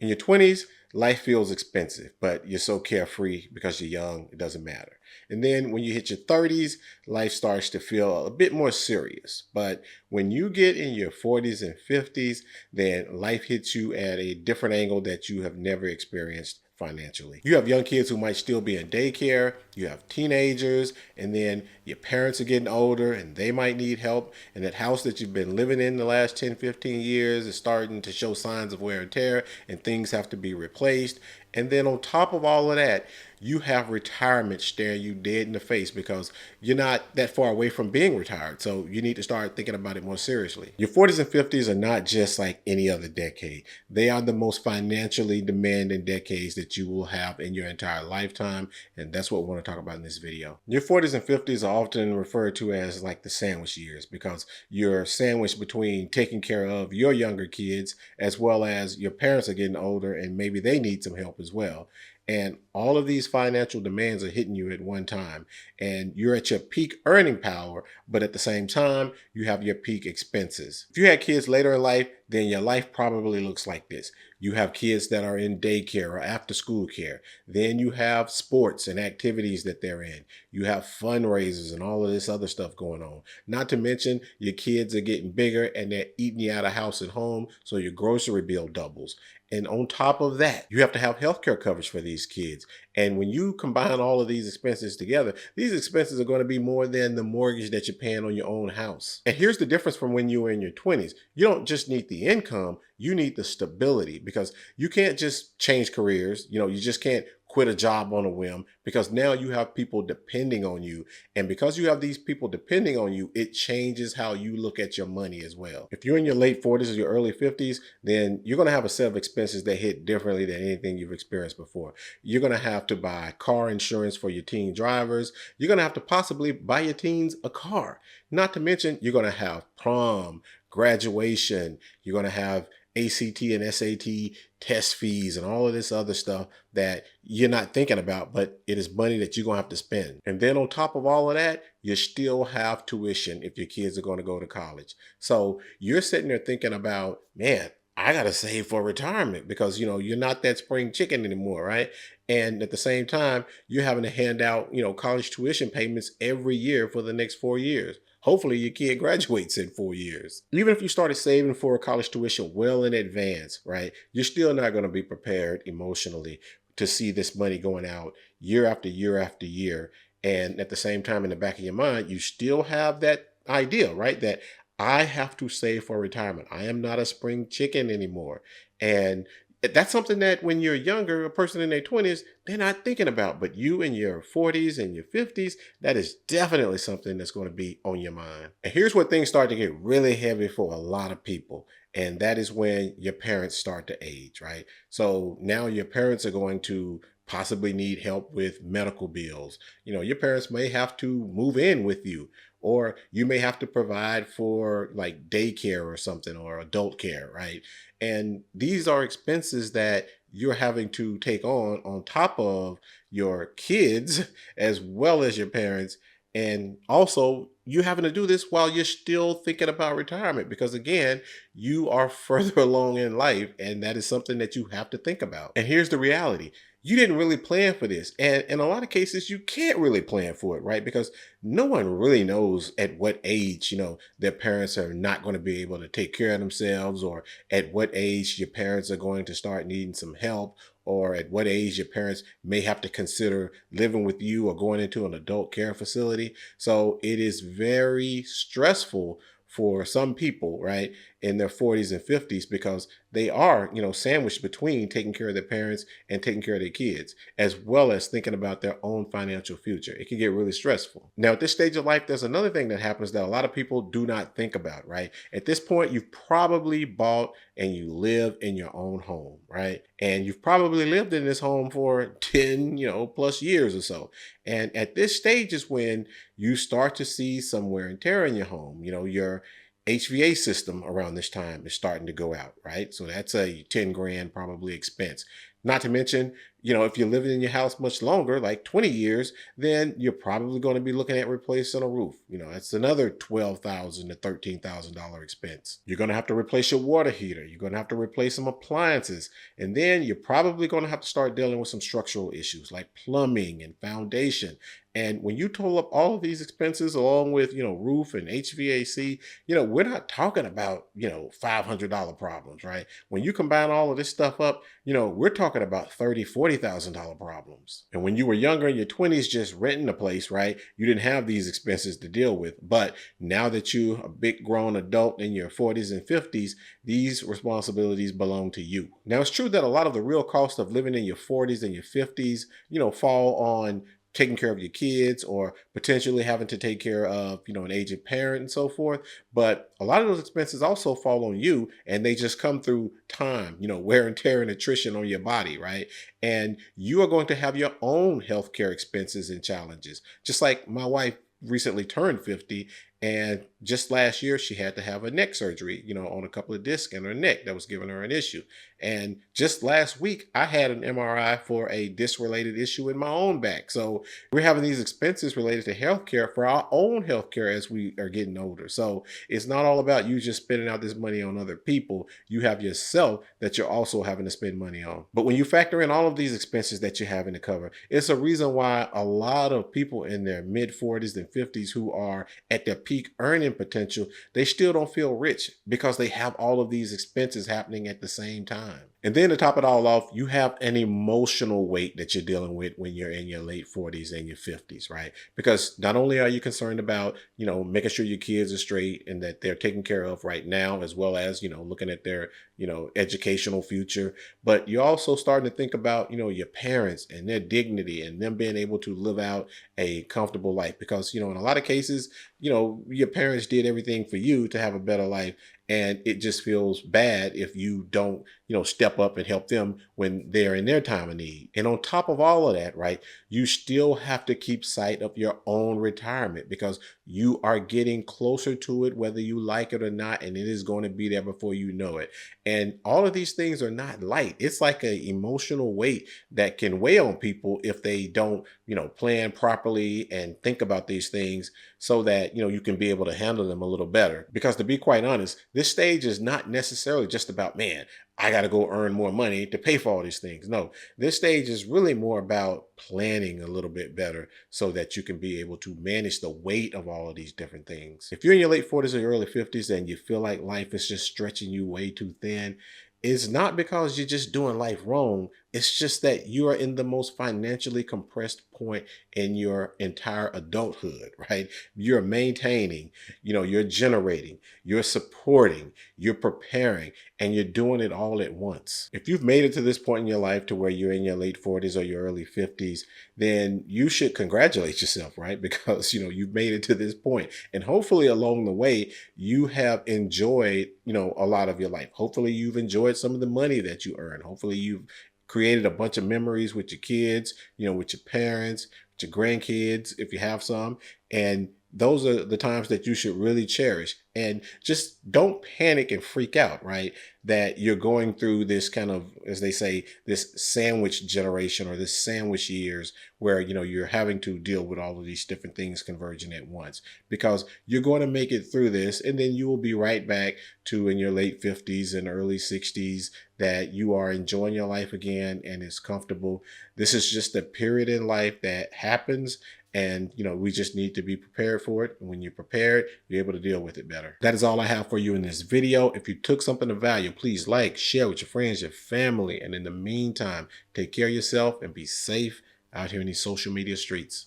In your 20s, life feels expensive, but you're so carefree because you're young, it doesn't matter. And then when you hit your 30s, life starts to feel a bit more serious. But when you get in your 40s and 50s, then life hits you at a different angle that you have never experienced financially. You have young kids who might still be in daycare, you have teenagers, and then your parents are getting older and they might need help. And that house that you've been living in the last 10, 15 years is starting to show signs of wear and tear, and things have to be replaced. And then on top of all of that, you have retirement staring you dead in the face because you're not that far away from being retired. So you need to start thinking about it more seriously. Your 40s and 50s are not just like any other decade. They are the most financially demanding decades that you will have in your entire lifetime. And that's what we want to talk about in this video. Your 40s and 50s are often referred to as like the sandwich years because you're sandwiched between taking care of your younger kids as well as your parents are getting older and maybe they need some help as well. And all of these financial demands are hitting you at one time. And you're at your peak earning power, but at the same time, you have your peak expenses. If you had kids later in life, then your life probably looks like this. You have kids that are in daycare or after school care. Then you have sports and activities that they're in. You have fundraisers and all of this other stuff going on. Not to mention your kids are getting bigger and they're eating you out of house and home, so your grocery bill doubles. And on top of that, you have to have healthcare coverage for these kids. And when you combine all of these expenses together, these expenses are going to be more than the mortgage that you're paying on your own house. And here's the difference from when you were in your 20s. You don't just need the income, you need the stability because you can't just change careers. You just can't quit a job on a whim because now you have people depending on you. And because you have these people depending on you, it changes how you look at your money as well. If you're in your late 40s or your early 50s, then you're going to have a set of expenses that hit differently than anything you've experienced before. You're going to have to buy car insurance for your teen drivers. You're going to have to possibly buy your teens a car. Not to mention, you're going to have prom, graduation. You're going to have ACT and SAT test fees and all of this other stuff that you're not thinking about, but it is money that you're going to have to spend. And then on top of all of that, you still have tuition if your kids are going to go to college. So you're sitting there thinking about, man, I got to save for retirement because, you're not that spring chicken anymore, right? And at the same time, you're having to hand out, college tuition payments every year for the next 4 years. Hopefully your kid graduates in 4 years. Even if you started saving for college tuition well in advance, right? You're still not going to be prepared emotionally to see this money going out year after year after year. And at the same time, in the back of your mind, you still have that idea, right? That I have to save for retirement. I am not a spring chicken anymore. And that's something that when you're younger, a person in their 20s, they're not thinking about. But you in your 40s and your 50s, that is definitely something that's going to be on your mind. And here's where things start to get really heavy for a lot of people. And that is when your parents start to age, right? So now your parents are going to possibly need help with medical bills. Your parents may have to move in with you, or you may have to provide for like daycare or something or adult care, right? And these are expenses that you're having to take on top of your kids as well as your parents. And also, you having to do this while you're still thinking about retirement because, again, you are further along in life, and that is something that you have to think about. And here's the reality. You didn't really plan for this. And in a lot of cases, you can't really plan for it, right? Because no one really knows at what age, their parents are not going to be able to take care of themselves, or at what age your parents are going to start needing some help, or at what age your parents may have to consider living with you or going into an adult care facility. So it is very stressful for some people, right, in their 40s and 50s because they are, sandwiched between taking care of their parents and taking care of their kids, as well as thinking about their own financial future. It can get really stressful. Now, at this stage of life, there's another thing that happens that a lot of people do not think about, right? At this point, you've probably bought and you live in your own home, right? And you've probably lived in this home for 10, plus years or so. And at this stage is when you start to see some wear and tear in your home. Your HVA system around this time is starting to go out, right? So that's a 10 grand probably expense. Not to mention, if you're living in your house much longer, like 20 years, then you're probably going to be looking at replacing a roof. That's another $12,000 to $13,000 expense. You're going to have to replace your water heater. You're going to have to replace some appliances. And then you're probably going to have to start dealing with some structural issues like plumbing and foundation. And when you total up all of these expenses along with, roof and HVAC, we're not talking about, $500 problems, right? When you combine all of this stuff up, we're talking about $30,000, $40,000 problems. And when you were younger in your 20s, just renting a place, right? You didn't have these expenses to deal with. But now that you're a big grown adult in your 40s and 50s, these responsibilities belong to you. Now, it's true that a lot of the real cost of living in your 40s and your 50s, fall on taking care of your kids or potentially having to take care of, an aged parent and so forth. But a lot of those expenses also fall on you, and they just come through time, wear and tear and attrition on your body, right? And you are going to have your own healthcare expenses and challenges. Just like my wife recently turned 50, and just last year she had to have a neck surgery, on a couple of discs in her neck that was giving her an issue. And just last week I had an MRI for a disc related issue in my own back. So we're having these expenses related to healthcare for our own healthcare as we are getting older. So it's not all about you just spending out this money on other people. You have yourself that you're also having to spend money on. But when you factor in all of these expenses that you're having to cover, it's a reason why a lot of people in their mid 40s and 50s who are at their peak earning potential, they still don't feel rich because they have all of these expenses happening at the same time. And then to top it all off, you have an emotional weight that you're dealing with when you're in your late 40s and your 50s, right? Because not only are you concerned about, making sure your kids are straight and that they're taken care of right now, as well as, looking at their, educational future, but you're also starting to think about, your parents and their dignity and them being able to live out a comfortable life. Because, in a lot of cases, your parents did everything for you to have a better life. And it just feels bad if you don't, step up and help them when they're in their time of need. And on top of all of that, right, you still have to keep sight of your own retirement because you are getting closer to it, whether you like it or not, and it is going to be there before you know it. And all of these things are not light. It's like an emotional weight that can weigh on people if they don't, plan properly and think about these things so that, you can be able to handle them a little better. Because to be quite honest, this stage is not necessarily just about, man, I got to go earn more money to pay for all these things. No, this stage is really more about planning a little bit better so that you can be able to manage the weight of all of these different things. If you're in your late 40s or your early 50s and you feel like life is just stretching you way too thin, it's not because you're just doing life wrong. It's just that you are in the most financially compressed point in your entire adulthood, right? You're maintaining, you're generating, you're supporting, you're preparing, and you're doing it all at once. If you've made it to this point in your life to where you're in your late 40s or your early 50s, then you should congratulate yourself, right? Because, you've made it to this point. And hopefully along the way, you have enjoyed, a lot of your life. Hopefully you've enjoyed some of the money that you earn. Hopefully you've created a bunch of memories with your kids, with your parents, with your grandkids, if you have some. And those are the times that you should really cherish. And just don't panic and freak out, right? That you're going through this kind of, as they say, this sandwich generation or this sandwich years where, you're having to deal with all of these different things converging at once, because you're going to make it through this. And then you will be right back to in your late 50s and early 60s that you are enjoying your life again and it's comfortable. This is just a period in life that happens. And, we just need to be prepared for it. And when you're prepared, you're able to deal with it better. That is all I have for you in this video. If you took something of value, please like, share with your friends, your family. And in the meantime, take care of yourself and be safe out here in these social media streets.